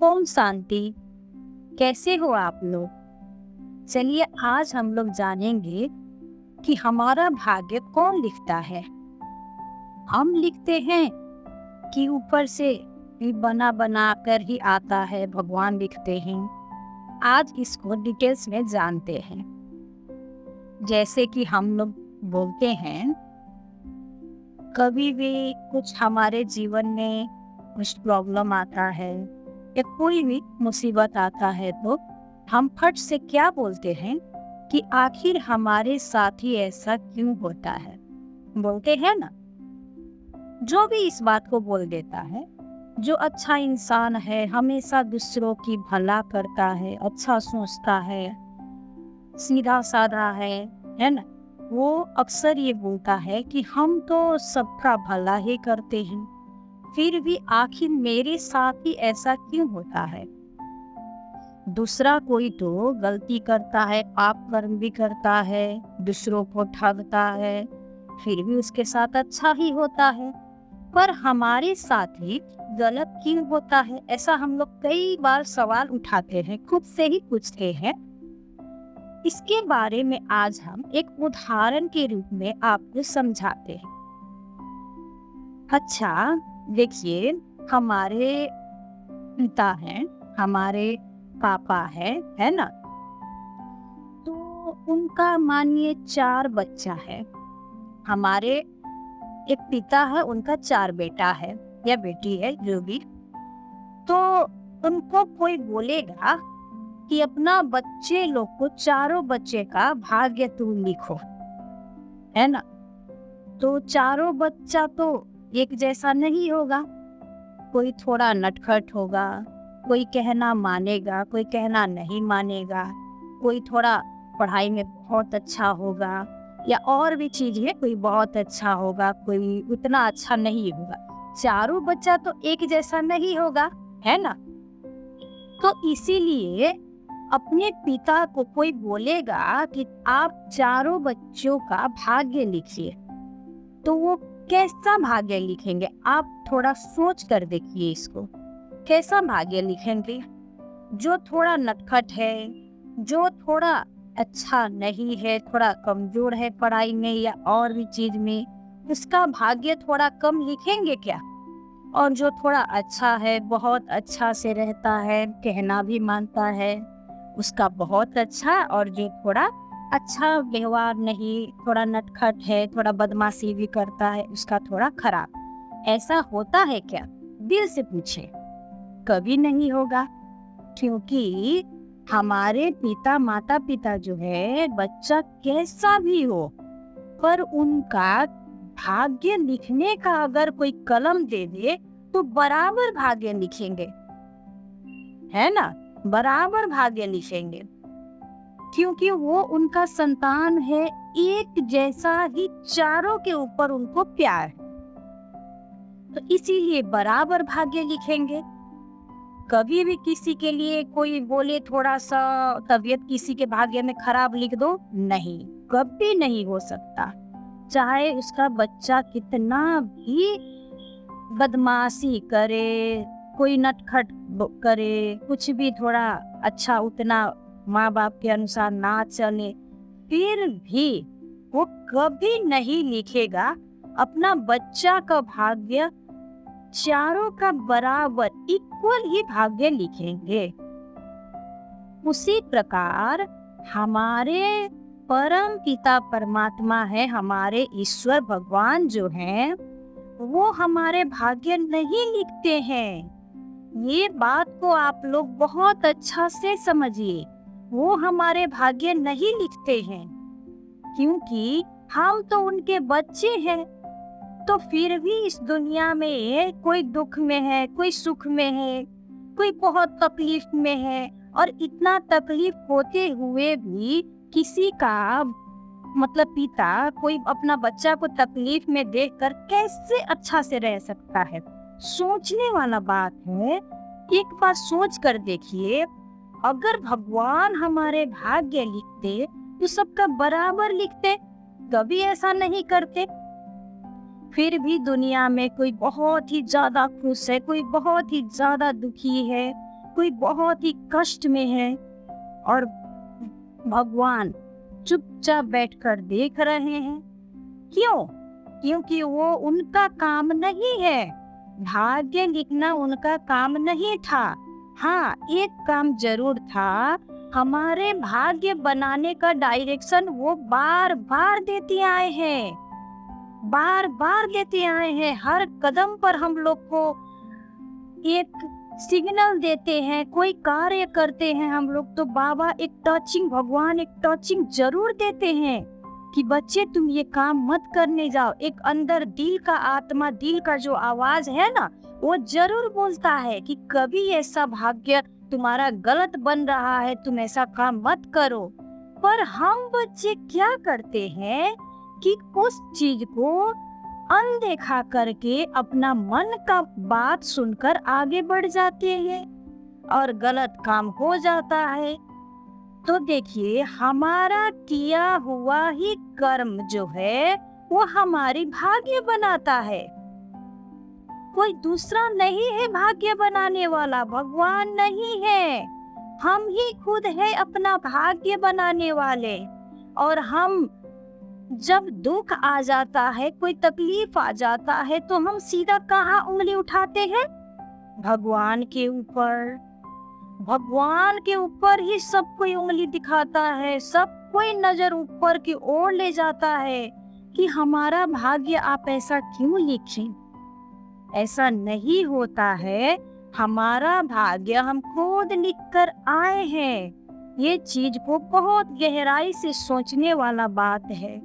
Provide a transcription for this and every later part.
ओम शांति। कैसे हो आप लोग? चलिए आज हम लोग जानेंगे कि हमारा भाग्य कौन लिखता है। हम लिखते हैं कि ऊपर से भी बना बना कर ही आता है, भगवान लिखते हैं। आज इसको डिटेल्स में जानते हैं। जैसे कि हम लोग बोलते हैं, कभी भी कुछ हमारे जीवन में कुछ प्रॉब्लम आता है या कोई भी मुसीबत आता है तो हम फट से क्या बोलते हैं कि आखिर हमारे साथ ही ऐसा क्यों होता है। बोलते हैं ना। जो भी इस बात को बोल देता है, जो अच्छा इंसान है, हमेशा दूसरों की भला करता है, अच्छा सोचता है, सीधा साधा है ना, वो अक्सर ये बोलता है कि हम तो सबका भला ही करते हैं, फिर भी आखिर मेरे साथ ही ऐसा क्यों होता है। दूसरा कोई तो गलती करता है, पाप कर्म भी करता है, दूसरों को ठगता है, फिर भी उसके साथ अच्छा ही होता है, पर हमारे साथ ही गलत क्यों होता है। ऐसा हम लोग कई बार सवाल उठाते हैं, खुद से ही पूछते हैं। इसके बारे में आज हम एक उदाहरण के रूप में आपको समझाते हैं। अच्छा, देखिए, हमारे पिता हैं, हमारे पापा है ना। तो उनका मानिए 4 बच्चा है। हमारे एक पिता है, उनका 4 बेटा है या बेटी है, जो भी। तो उनको कोई बोलेगा कि अपना बच्चे लोग को, चारों बच्चे का भाग्य तुम लिखो, है ना। तो चारों बच्चा तो एक जैसा नहीं होगा। कोई थोड़ा नटखट होगा, कोई कहना मानेगा, कोई कहना नहीं मानेगा, कोई थोड़ा पढ़ाई में बहुत अच्छा होगा या और भी चीज है, कोई बहुत अच्छा होगा, कोई उतना अच्छा नहीं होगा। चारों बच्चा तो एक जैसा नहीं होगा, है ना। तो इसीलिए अपने पिता को कोई बोलेगा कि आप चारों बच्चों का भाग्य लिखिए, तो वो कैसा भाग्य लिखेंगे? आप थोड़ा सोच कर देखिए इसको। कैसा भाग्य लिखेंगे? जो थोड़ा नटखट है, जो थोड़ा अच्छा नहीं है, थोड़ा कमजोर है पढ़ाई में या और भी चीज में, उसका भाग्य थोड़ा कम लिखेंगे क्या? और जो थोड़ा अच्छा है, बहुत अच्छा से रहता है, कहना भी मानता है, उसका बहुत अच्छा। और जो थोड़ा अच्छा व्यवहार नहीं, थोड़ा नटखट है, थोड़ा बदमाशी भी करता है, उसका थोड़ा खराब। ऐसा होता है क्या? दिल से पूछे। कभी नहीं होगा, क्योंकि हमारे पिता माता पिता जो है, बच्चा कैसा भी हो, पर उनका भाग्य लिखने का अगर कोई कलम दे दे तो बराबर भाग्य लिखेंगे, है ना। बराबर भाग्य लिखेंगे, क्योंकि वो उनका संतान है, एक जैसा ही चारों के ऊपर उनको प्यार है, तो इसीलिए बराबर भाग्य लिखेंगे। कभी भी किसी के लिए कोई बोले थोड़ा सा तबीयत किसी के भाग्य में खराब लिख दो, नहीं, कभी नहीं हो सकता। चाहे उसका बच्चा कितना भी बदमाशी करे, कोई नटखट करे, कुछ भी थोड़ा अच्छा उतना माँ बाप के अनुसार ना चले, फिर भी वो कभी नहीं लिखेगा अपना बच्चा का भाग्य चारों का बराबर इक्वल ही भाग्य लिखेंगे। उसी प्रकार हमारे परम पिता परमात्मा है, हमारे ईश्वर भगवान जो हैं, वो हमारे भाग्य नहीं लिखते हैं। ये बात को आप लोग बहुत अच्छा से समझिए। वो हमारे भाग्य नहीं लिखते हैं, क्योंकि हम तो उनके बच्चे हैं। तो फिर भी इस दुनिया में कोई दुख में है, कोई सुख में है, कोई बहुत तकलीफ में है, और इतना तकलीफ होते हुए भी किसी का मतलब पिता कोई अपना बच्चा को तकलीफ में देखकर कैसे अच्छा से रह सकता है? सोचने वाला बात है। एक बार सोच कर देखिए, अगर भगवान हमारे भाग्य लिखते तो सबका बराबर लिखते, कभी ऐसा नहीं करते। फिर भी दुनिया में कोई बहुत ही ज्यादा खुश है, कोई बहुत ही ज्यादा दुखी है, कोई बहुत ही कष्ट में है और भगवान चुपचाप बैठकर देख रहे हैं। क्यों? क्योंकि वो उनका काम नहीं है, भाग्य लिखना उनका काम नहीं था। हाँ, एक काम जरूर था, हमारे भाग्य बनाने का डायरेक्शन वो बार बार देते आए हैं, बार बार देते आए हैं। हर कदम पर हम लोग को एक सिग्नल देते हैं, कोई कार्य करते हैं हम लोग तो बाबा एक टचिंग, भगवान एक टचिंग जरूर देते हैं कि बच्चे तुम ये काम मत करने जाओ। एक अंदर दिल का आत्मा, दिल का जो आवाज है ना, वो जरूर बोलता है कि कभी ऐसा भाग्य तुम्हारा गलत बन रहा है, तुम ऐसा काम मत करो। पर हम बच्चे क्या करते हैं कि उस चीज को अनदेखा करके अपना मन का बात सुनकर आगे बढ़ जाते हैं और गलत काम हो जाता है। तो देखिए, हमारा किया हुआ ही कर्म जो है वो हमारी भाग्य बनाता है। कोई दूसरा नहीं है भाग्य बनाने वाला, भगवान नहीं है, हम ही खुद है अपना भाग्य बनाने वाले। और हम जब दुख आ जाता है, कोई तकलीफ आ जाता है, तो हम सीधा कहाँ उंगली उठाते हैं? भगवान के ऊपर। भगवान के ऊपर ही सब कोई उंगली दिखाता है, सब कोई नजर ऊपर की ओर ले जाता है कि हमारा भाग्य आप ऐसा क्यों लिखें। ऐसा नहीं होता है, हमारा भाग्य हम खुद लिखकर आए हैं। ये चीज को बहुत गहराई से सोचने वाला बात है।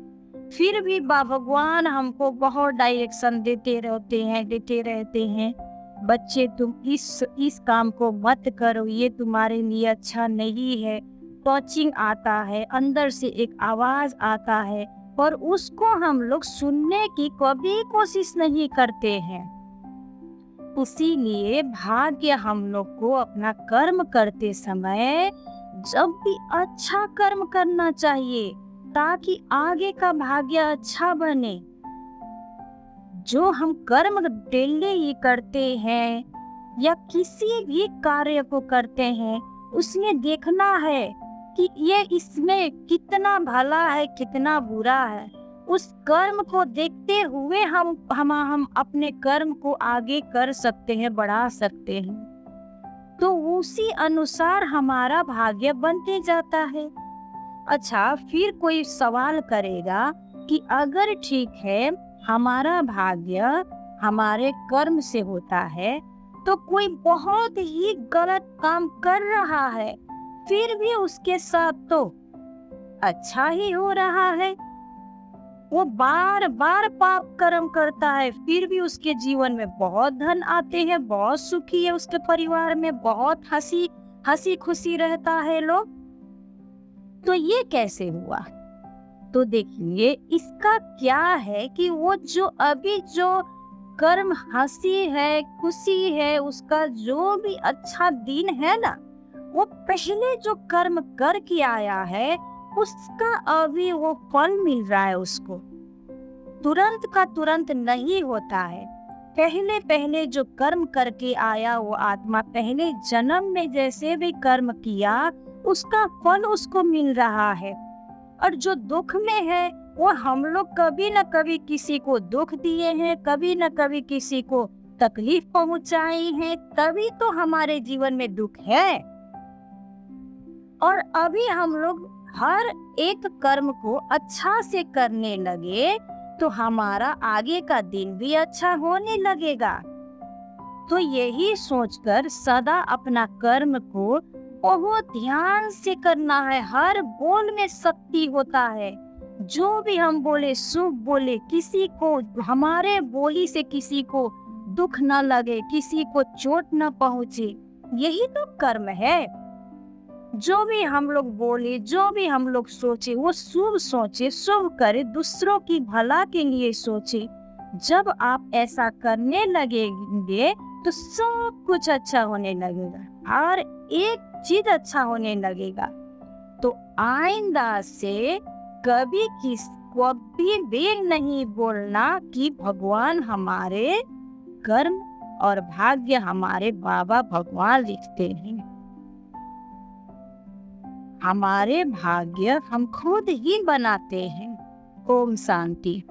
फिर भी भगवान हमको बहुत डायरेक्शन देते रहते हैं, बच्चे तुम इस काम को मत करो, ये तुम्हारे लिए अच्छा नहीं है। टचिंग आता है, अंदर से एक आवाज आता है, पर उसको हम लोग सुनने की कभी कोशिश नहीं करते हैं। इसीलिए भाग्य हम लोग को अपना कर्म करते समय जब भी अच्छा कर्म करना चाहिए ताकि आगे का भाग्य अच्छा बने। जो हम कर्म डेली ही करते हैं या किसी भी कार्य को करते हैं, उसमें देखना है कि ये इसमें कितना भला है, कितना बुरा है। उस कर्म को देखते हुए हम अपने कर्म को आगे कर सकते हैं, बढ़ा सकते हैं। तो उसी अनुसार हमारा भाग्य बनते जाता है। अच्छा, फिर कोई सवाल करेगा कि अगर ठीक है हमारा भाग्य हमारे कर्म से होता है, तो कोई बहुत ही गलत काम कर रहा है, फिर भी उसके साथ तो अच्छा ही हो रहा है। वो बार बार पाप कर्म करता है, फिर भी उसके जीवन में बहुत धन आते हैं, बहुत सुखी है, उसके परिवार में बहुत हंसी खुशी रहता है लोग। तो ये कैसे हुआ? तो देखिए, इसका क्या है कि वो जो अभी जो कर्म हंसी है, खुशी है, उसका जो भी अच्छा दिन है ना, वो पहले जो कर्म करके आया है उसका अभी वो फल मिल रहा है उसको। तुरंत का तुरंत नहीं होता है। पहले पहले जो कर्म करके आया वो आत्मा पहले जन्म में जैसे भी कर्म किया उसका फल उसको मिल रहा है। और जो दुख में है वो हम लोग कभी न कभी किसी को दुख दिए हैं, कभी न कभी किसी को तकलीफ पहुंचाई है, तभी तो हमारे जीवन में दुख है। और अभी हम लोग हर एक कर्म को अच्छा से करने लगे तो हमारा आगे का दिन भी अच्छा होने लगेगा। तो यही सोचकर सदा अपना कर्म को बहुत ध्यान से करना है। हर बोल में शक्ति होता है। जो भी हम बोले शुभ बोले, किसी को हमारे बोली से किसी को दुख न लगे, किसी को चोट न पहुंचे, यही तो कर्म है। जो भी हम लोग बोले, जो भी हम लोग सोचे, वो शुभ सोचे, शुभ करे, दूसरों की भला के लिए सोचे। जब आप ऐसा करने लगेंगे तो सब कुछ अच्छा होने लगेगा, हर एक चीज अच्छा होने लगेगा। तो आइंदा से कभी भी नहीं बोलना कि भगवान हमारे कर्म और भाग्य हमारे बाबा भगवान लिखते हैं। हमारे भाग्य हम खुद ही बनाते हैं। ओम शांति।